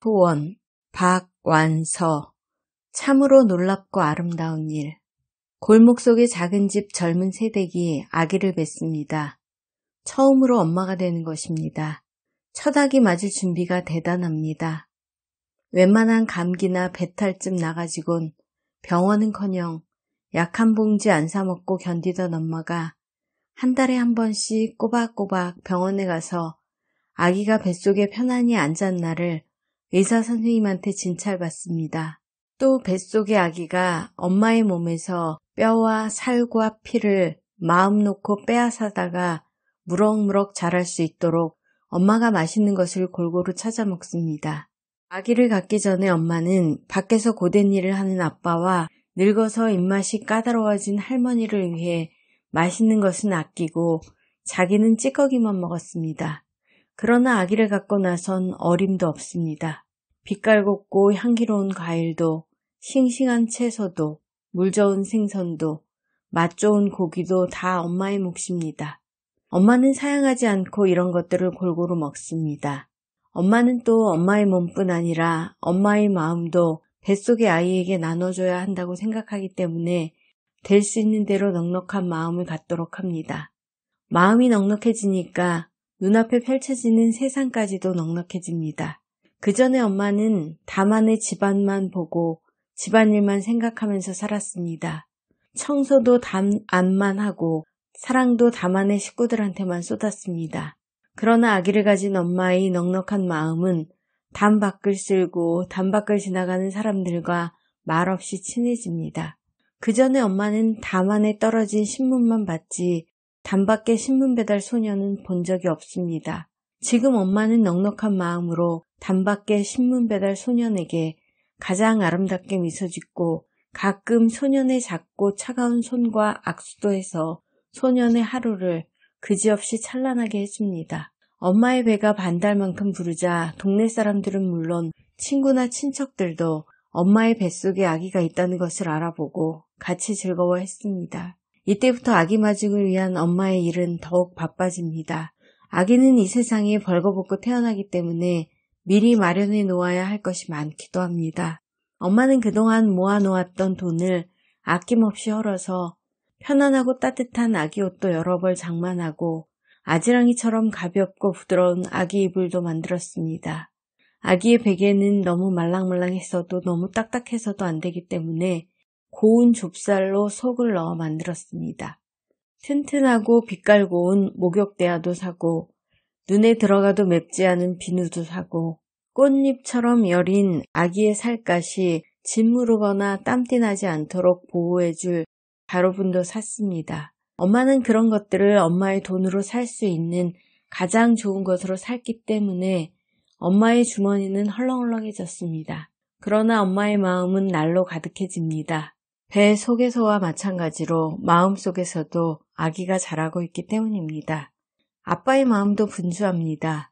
후원, 박완서. 참으로 놀랍고 아름다운 일. 골목 속의 작은 집 젊은 새댁이 아기를 뱄습니다. 처음으로 엄마가 되는 것입니다. 첫 아기 맞을 준비가 대단합니다. 웬만한 감기나 배탈쯤 나가지곤 병원은커녕 약 한 봉지 안 사 먹고 견디던 엄마가 한 달에 한 번씩 꼬박꼬박 병원에 가서 아기가 뱃속에 편안히 앉았나를 의사 선생님한테 진찰받습니다. 또 뱃속의 아기가 엄마의 몸에서 뼈와 살과 피를 마음 놓고 빼앗아다가 무럭무럭 자랄 수 있도록 엄마가 맛있는 것을 골고루 찾아 먹습니다. 아기를 갖기 전에 엄마는 밖에서 고된 일을 하는 아빠와 늙어서 입맛이 까다로워진 할머니를 위해 맛있는 것은 아끼고 자기는 찌꺼기만 먹었습니다. 그러나 아기를 갖고 나선 어림도 없습니다. 빛깔곱고 향기로운 과일도, 싱싱한 채소도, 물 좋은 생선도, 맛 좋은 고기도 다 엄마의 몫입니다. 엄마는 사양하지 않고 이런 것들을 골고루 먹습니다. 엄마는 또 엄마의 몸뿐 아니라 엄마의 마음도 뱃속의 아이에게 나눠줘야 한다고 생각하기 때문에 될 수 있는 대로 넉넉한 마음을 갖도록 합니다. 마음이 넉넉해지니까 눈앞에 펼쳐지는 세상까지도 넉넉해집니다. 그 전에 엄마는 다만의 집안만 보고 집안일만 생각하면서 살았습니다. 청소도 담안만 하고 사랑도 다만의 식구들한테만 쏟았습니다. 그러나 아기를 가진 엄마의 넉넉한 마음은 담 밖을 쓸고 담 밖을 지나가는 사람들과 말없이 친해집니다. 그 전에 엄마는 담 안에 떨어진 신문만 봤지 담 밖의 신문 배달 소녀는 본 적이 없습니다. 지금 엄마는 넉넉한 마음으로 담 밖의 신문 배달 소년에게 가장 아름답게 미소 짓고 가끔 소년의 작고 차가운 손과 악수도 해서 소년의 하루를 그지없이 찬란하게 해줍니다. 엄마의 배가 반달만큼 부르자 동네 사람들은 물론 친구나 친척들도 엄마의 뱃속에 아기가 있다는 것을 알아보고 같이 즐거워했습니다. 이때부터 아기 마중을 위한 엄마의 일은 더욱 바빠집니다. 아기는 이 세상에 벌거벗고 태어나기 때문에 미리 마련해 놓아야 할 것이 많기도 합니다. 엄마는 그동안 모아놓았던 돈을 아낌없이 헐어서 편안하고 따뜻한 아기 옷도 여러 벌 장만하고 아지랑이처럼 가볍고 부드러운 아기 이불도 만들었습니다. 아기의 베개는 너무 말랑말랑했어도 너무 딱딱해서도 안 되기 때문에 고운 좁쌀로 속을 넣어 만들었습니다. 튼튼하고 빛깔 고운 목욕대야도 사고 눈에 들어가도 맵지 않은 비누도 사고 꽃잎처럼 여린 아기의 살갗이 짓무르거나 땀띠 나지 않도록 보호해줄 가루분도 샀습니다. 엄마는 그런 것들을 엄마의 돈으로 살 수 있는 가장 좋은 것으로 샀기 때문에 엄마의 주머니는 헐렁헐렁해졌습니다. 그러나 엄마의 마음은 날로 가득해집니다. 배 속에서와 마찬가지로 마음 속에서도 아기가 자라고 있기 때문입니다. 아빠의 마음도 분주합니다.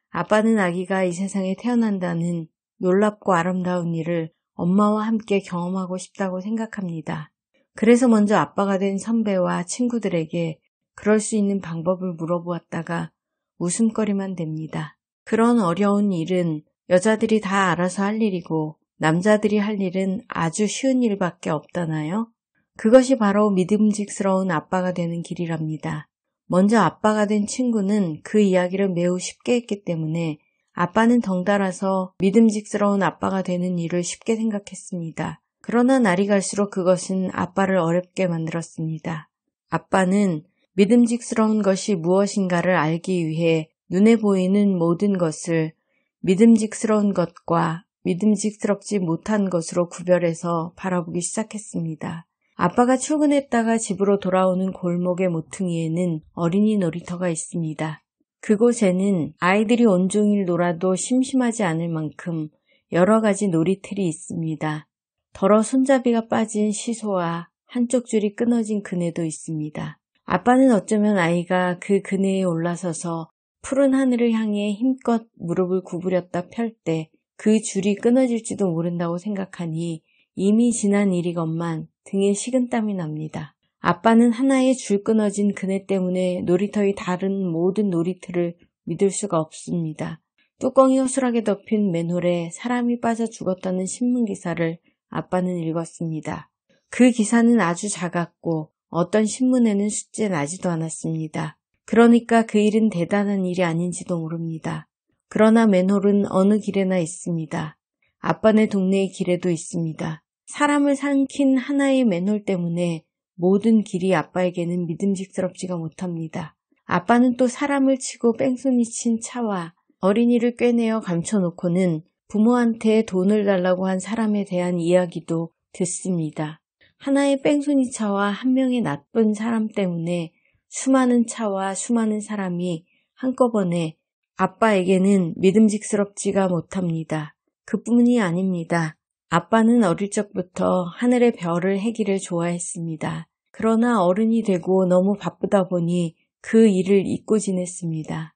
아빠는 아기가 이 세상에 태어난다는 놀랍고 아름다운 일을 엄마와 함께 경험하고 싶다고 생각합니다. 그래서 먼저 아빠가 된 선배와 친구들에게 그럴 수 있는 방법을 물어보았다가 웃음거리만 됩니다. 그런 어려운 일은 여자들이 다 알아서 할 일이고 남자들이 할 일은 아주 쉬운 일밖에 없다나요? 그것이 바로 믿음직스러운 아빠가 되는 길이랍니다. 먼저 아빠가 된 친구는 그 이야기를 매우 쉽게 했기 때문에 아빠는 덩달아서 믿음직스러운 아빠가 되는 일을 쉽게 생각했습니다. 그러나 날이 갈수록 그것은 아빠를 어렵게 만들었습니다. 아빠는 믿음직스러운 것이 무엇인가를 알기 위해 눈에 보이는 모든 것을 믿음직스러운 것과 믿음직스럽지 못한 것으로 구별해서 바라보기 시작했습니다. 아빠가 출근했다가 집으로 돌아오는 골목의 모퉁이에는 어린이 놀이터가 있습니다. 그곳에는 아이들이 온종일 놀아도 심심하지 않을 만큼 여러 가지 놀이틀이 있습니다. 더러 손잡이가 빠진 시소와 한쪽 줄이 끊어진 그네도 있습니다. 아빠는 어쩌면 아이가 그 그네에 올라서서 푸른 하늘을 향해 힘껏 무릎을 구부렸다 펼 때 그 줄이 끊어질지도 모른다고 생각하니 이미 지난 일이건만 등에 식은땀이 납니다. 아빠는 하나의 줄 끊어진 그네 때문에 놀이터의 다른 모든 놀이틀을 믿을 수가 없습니다. 뚜껑이 허술하게 덮인 맨홀에 사람이 빠져 죽었다는 신문기사를 아빠는 읽었습니다. 그 기사는 아주 작았고 어떤 신문에는 숫자 나지도 않았습니다. 그러니까 그 일은 대단한 일이 아닌지도 모릅니다. 그러나 맨홀은 어느 길에나 있습니다. 아빠네 동네의 길에도 있습니다. 사람을 삼킨 하나의 맨홀 때문에 모든 길이 아빠에게는 믿음직스럽지가 못합니다. 아빠는 또 사람을 치고 뺑소니 친 차와 어린이를 꿰내어 감춰놓고는 부모한테 돈을 달라고 한 사람에 대한 이야기도 듣습니다. 하나의 뺑소니 차와 한 명의 나쁜 사람 때문에 수많은 차와 수많은 사람이 한꺼번에 아빠에게는 믿음직스럽지가 못합니다. 그뿐이 아닙니다. 아빠는 어릴 적부터 하늘의 별을 해기를 좋아했습니다. 그러나 어른이 되고 너무 바쁘다 보니 그 일을 잊고 지냈습니다.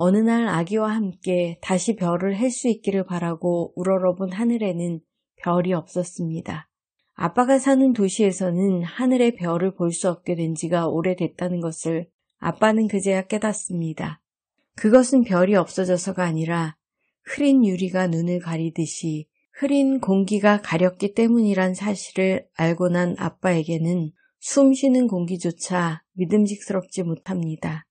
어느 날 아기와 함께 다시 별을 할 수 있기를 바라고 우러러본 하늘에는 별이 없었습니다. 아빠가 사는 도시에서는 하늘의 별을 볼 수 없게 된 지가 오래됐다는 것을 아빠는 그제야 깨닫습니다. 그것은 별이 없어져서가 아니라 흐린 유리가 눈을 가리듯이 흐린 공기가 가렸기 때문이란 사실을 알고 난 아빠에게는 숨 쉬는 공기조차 믿음직스럽지 못합니다.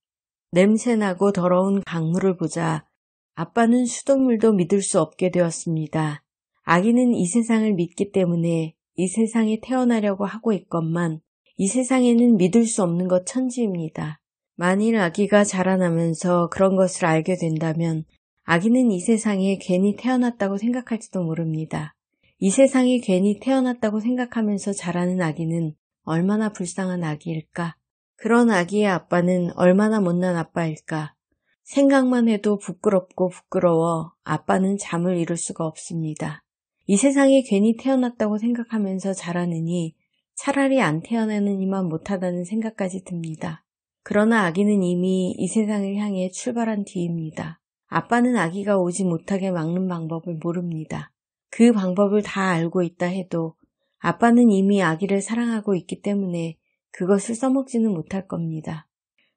냄새나고 더러운 강물을 보자 아빠는 수돗물도 믿을 수 없게 되었습니다. 아기는 이 세상을 믿기 때문에 이 세상에 태어나려고 하고 있건만 이 세상에는 믿을 수 없는 것 천지입니다. 만일 아기가 자라나면서 그런 것을 알게 된다면 아기는 이 세상에 괜히 태어났다고 생각할지도 모릅니다. 이 세상에 괜히 태어났다고 생각하면서 자라는 아기는 얼마나 불쌍한 아기일까? 그런 아기의 아빠는 얼마나 못난 아빠일까? 생각만 해도 부끄럽고 부끄러워 아빠는 잠을 이룰 수가 없습니다. 이 세상에 괜히 태어났다고 생각하면서 자라느니 차라리 안 태어나느니만 못하다는 생각까지 듭니다. 그러나 아기는 이미 이 세상을 향해 출발한 뒤입니다. 아빠는 아기가 오지 못하게 막는 방법을 모릅니다. 그 방법을 다 알고 있다 해도 아빠는 이미 아기를 사랑하고 있기 때문에 그것을 써먹지는 못할 겁니다.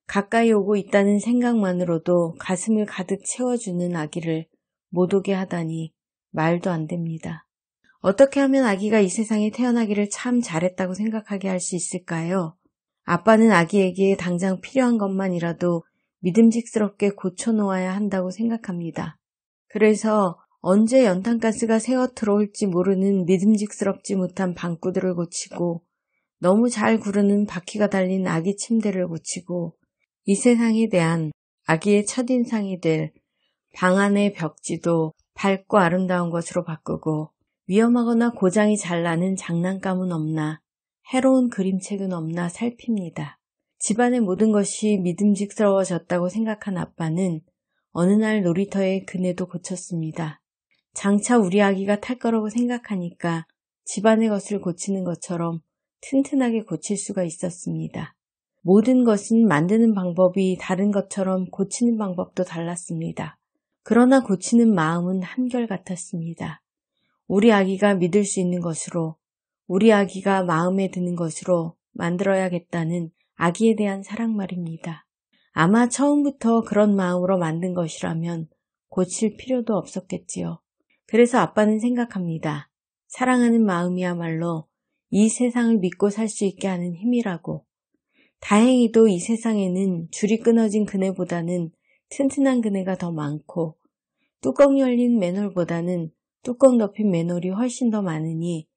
가까이 오고 있다는 생각만으로도 가슴을 가득 채워주는 아기를 못 오게 하다니 말도 안 됩니다. 어떻게 하면 아기가 이 세상에 태어나기를 참 잘했다고 생각하게 할 수 있을까요? 아빠는 아기에게 당장 필요한 것만이라도 믿음직스럽게 고쳐놓아야 한다고 생각합니다. 그래서 언제 연탄가스가 새어 들어올지 모르는 믿음직스럽지 못한 방구들을 고치고 너무 잘 구르는 바퀴가 달린 아기 침대를 고치고 이 세상에 대한 아기의 첫인상이 될 방 안의 벽지도 밝고 아름다운 것으로 바꾸고 위험하거나 고장이 잘 나는 장난감은 없나 해로운 그림책은 없나 살핍니다. 집안의 모든 것이 믿음직스러워졌다고 생각한 아빠는 어느 날 놀이터에 그네도 고쳤습니다. 장차 우리 아기가 탈 거라고 생각하니까 집안의 것을 고치는 것처럼 튼튼하게 고칠 수가 있었습니다. 모든 것은 만드는 방법이 다른 것처럼 고치는 방법도 달랐습니다. 그러나 고치는 마음은 한결같았습니다. 우리 아기가 믿을 수 있는 것으로, 우리 아기가 마음에 드는 것으로 만들어야겠다는 아기에 대한 사랑 말입니다. 아마 처음부터 그런 마음으로 만든 것이라면 고칠 필요도 없었겠지요. 그래서 아빠는 생각합니다. 사랑하는 마음이야말로 이 세상을 믿고 살 수 있게 하는 힘이라고. 다행히도 이 세상에는 줄이 끊어진 그네보다는 튼튼한 그네가 더 많고 뚜껑 열린 맨홀보다는 뚜껑 덮인 맨홀이 훨씬 더 많으니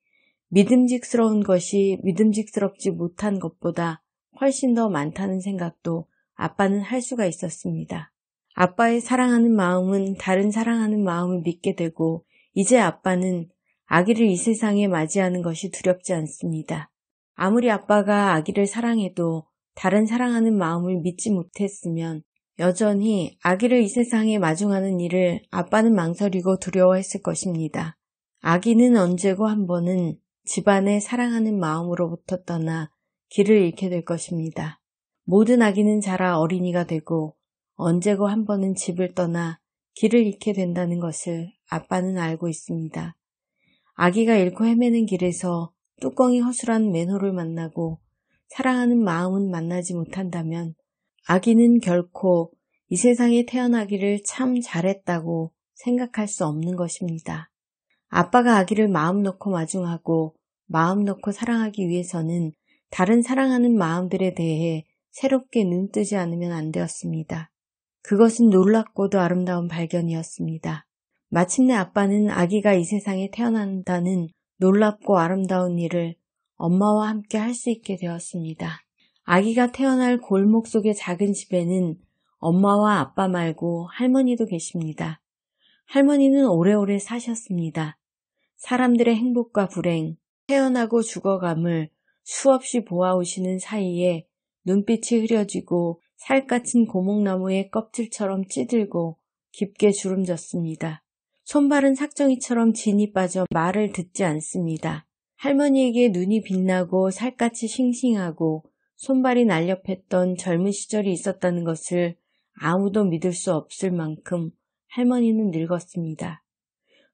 믿음직스러운 것이 믿음직스럽지 못한 것보다 훨씬 더 많다는 생각도 아빠는 할 수가 있었습니다. 아빠의 사랑하는 마음은 다른 사랑하는 마음을 믿게 되고 이제 아빠는 아기를 이 세상에 맞이하는 것이 두렵지 않습니다. 아무리 아빠가 아기를 사랑해도 다른 사랑하는 마음을 믿지 못했으면 여전히 아기를 이 세상에 마중하는 일을 아빠는 망설이고 두려워했을 것입니다. 아기는 언제고 한 번은 집안의 사랑하는 마음으로부터 떠나 길을 잃게 될 것입니다. 모든 아기는 자라 어린이가 되고 언제고 한 번은 집을 떠나 길을 잃게 된다는 것을 아빠는 알고 있습니다. 아기가 잃고 헤매는 길에서 뚜껑이 허술한 맨홀을 만나고 사랑하는 마음은 만나지 못한다면 아기는 결코 이 세상에 태어나기를 참 잘했다고 생각할 수 없는 것입니다. 아빠가 아기를 마음 놓고 마중하고 마음 놓고 사랑하기 위해서는 다른 사랑하는 마음들에 대해 새롭게 눈뜨지 않으면 안 되었습니다. 그것은 놀랍고도 아름다운 발견이었습니다. 마침내 아빠는 아기가 이 세상에 태어난다는 놀랍고 아름다운 일을 엄마와 함께 할 수 있게 되었습니다. 아기가 태어날 골목 속의 작은 집에는 엄마와 아빠 말고 할머니도 계십니다. 할머니는 오래오래 사셨습니다. 사람들의 행복과 불행, 태어나고 죽어감을 수없이 보아오시는 사이에 눈빛이 흐려지고 살갗은 고목나무의 껍질처럼 찌들고 깊게 주름졌습니다. 손발은 삭정이처럼 진이 빠져 말을 듣지 않습니다. 할머니에게 눈이 빛나고 살갗이 싱싱하고 손발이 날렵했던 젊은 시절이 있었다는 것을 아무도 믿을 수 없을 만큼 할머니는 늙었습니다.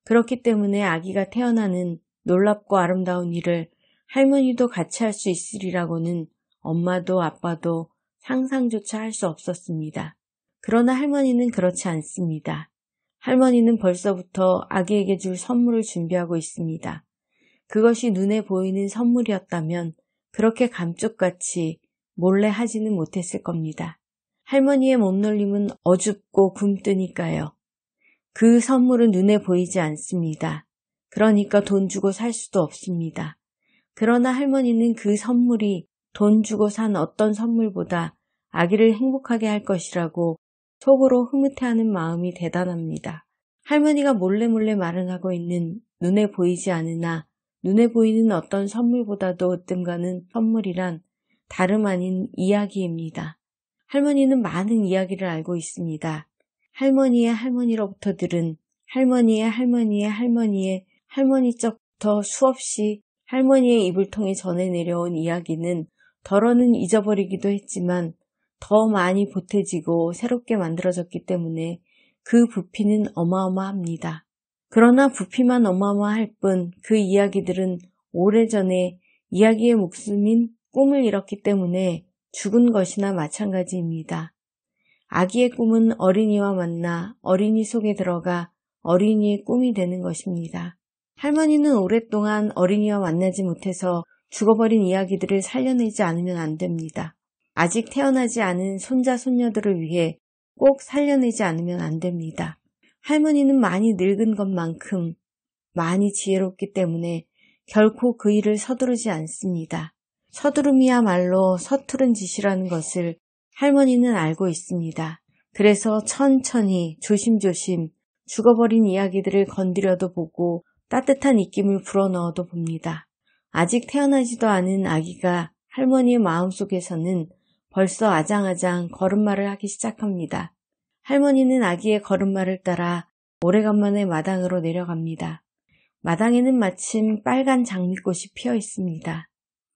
그렇기 때문에 아기가 태어나는 놀랍고 아름다운 일을 할머니도 같이 할 수 있으리라고는 엄마도 아빠도 상상조차 할 수 없었습니다. 그러나 할머니는 그렇지 않습니다. 할머니는 벌써부터 아기에게 줄 선물을 준비하고 있습니다. 그것이 눈에 보이는 선물이었다면 그렇게 감쪽같이 몰래 하지는 못했을 겁니다. 할머니의 몸놀림은 어줍고 굼뜨니까요. 그 선물은 눈에 보이지 않습니다. 그러니까 돈 주고 살 수도 없습니다. 그러나 할머니는 그 선물이 돈 주고 산 어떤 선물보다 아기를 행복하게 할 것이라고 속으로 흐뭇해하는 마음이 대단합니다. 할머니가 몰래 말을 하고 있는 눈에 보이지 않으나 눈에 보이는 어떤 선물보다도 으뜸가는 선물이란 다름 아닌 이야기입니다. 할머니는 많은 이야기를 알고 있습니다. 할머니의 할머니로부터 들은 할머니의 할머니의 할머니의 할머니 적부터 수없이 할머니의 입을 통해 전해 내려온 이야기는 덜어는 잊어버리기도 했지만 더 많이 보태지고 새롭게 만들어졌기 때문에 그 부피는 어마어마합니다. 그러나 부피만 어마어마할 뿐 그 이야기들은 오래전에 이야기의 목숨인 꿈을 잃었기 때문에 죽은 것이나 마찬가지입니다. 아기의 꿈은 어린이와 만나 어린이 속에 들어가 어린이의 꿈이 되는 것입니다. 할머니는 오랫동안 어린이와 만나지 못해서 죽어버린 이야기들을 살려내지 않으면 안 됩니다. 아직 태어나지 않은 손자, 손녀들을 위해 꼭 살려내지 않으면 안 됩니다. 할머니는 많이 늙은 것만큼 많이 지혜롭기 때문에 결코 그 일을 서두르지 않습니다. 서두름이야말로 서투른 짓이라는 것을 할머니는 알고 있습니다. 그래서 천천히 조심조심 죽어버린 이야기들을 건드려도 보고 따뜻한 입김을 불어넣어도 봅니다. 아직 태어나지도 않은 아기가 할머니의 마음속에서는 벌써 아장아장 걸음마를 하기 시작합니다. 할머니는 아기의 걸음마를 따라 오래간만에 마당으로 내려갑니다. 마당에는 마침 빨간 장미꽃이 피어 있습니다.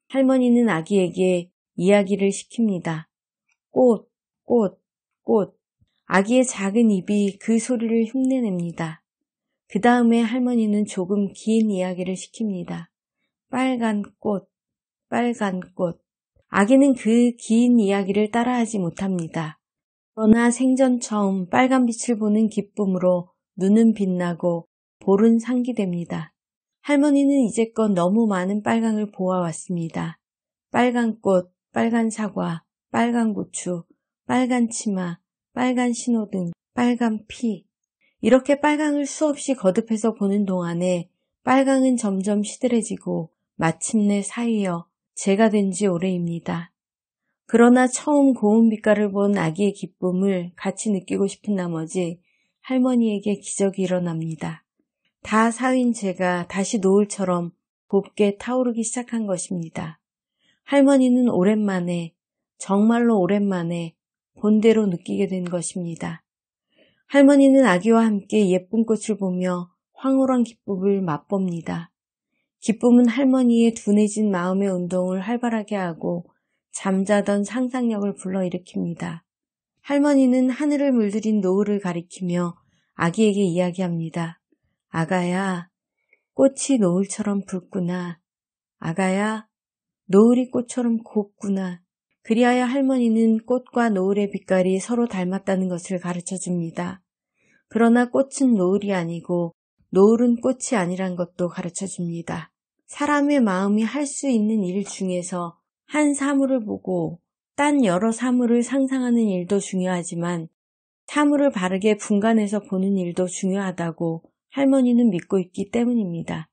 할머니는 아기에게 이야기를 시킵니다. 꽃, 꽃, 꽃. 아기의 작은 입이 그 소리를 흉내냅니다. 그 다음에 할머니는 조금 긴 이야기를 시킵니다. 빨간 꽃, 빨간 꽃. 아기는 그 긴 이야기를 따라하지 못합니다. 그러나 생전 처음 빨간빛을 보는 기쁨으로 눈은 빛나고 볼은 상기됩니다. 할머니는 이제껏 너무 많은 빨강을 보아왔습니다. 빨간 꽃, 빨간 사과, 빨간 고추, 빨간 치마, 빨간 신호등, 빨간 피. 이렇게 빨강을 수없이 거듭해서 보는 동안에 빨강은 점점 시들해지고 마침내 사이어 재가 된 지 오래입니다. 그러나 처음 고운 빛깔을 본 아기의 기쁨을 같이 느끼고 싶은 나머지 할머니에게 기적이 일어납니다. 다 사윈 재가 다시 노을처럼 곱게 타오르기 시작한 것입니다. 할머니는 오랜만에, 정말로 오랜만에 본대로 느끼게 된 것입니다. 할머니는 아기와 함께 예쁜 꽃을 보며 황홀한 기쁨을 맛봅니다. 기쁨은 할머니의 둔해진 마음의 운동을 활발하게 하고 잠자던 상상력을 불러일으킵니다. 할머니는 하늘을 물들인 노을을 가리키며 아기에게 이야기합니다. 아가야, 꽃이 노을처럼 붉구나. 아가야, 노을이 꽃처럼 곱구나. 그리하여 할머니는 꽃과 노을의 빛깔이 서로 닮았다는 것을 가르쳐 줍니다. 그러나 꽃은 노을이 아니고 노을은 꽃이 아니란 것도 가르쳐 줍니다. 사람의 마음이 할 수 있는 일 중에서 한 사물을 보고 딴 여러 사물을 상상하는 일도 중요하지만 사물을 바르게 분간해서 보는 일도 중요하다고 할머니는 믿고 있기 때문입니다.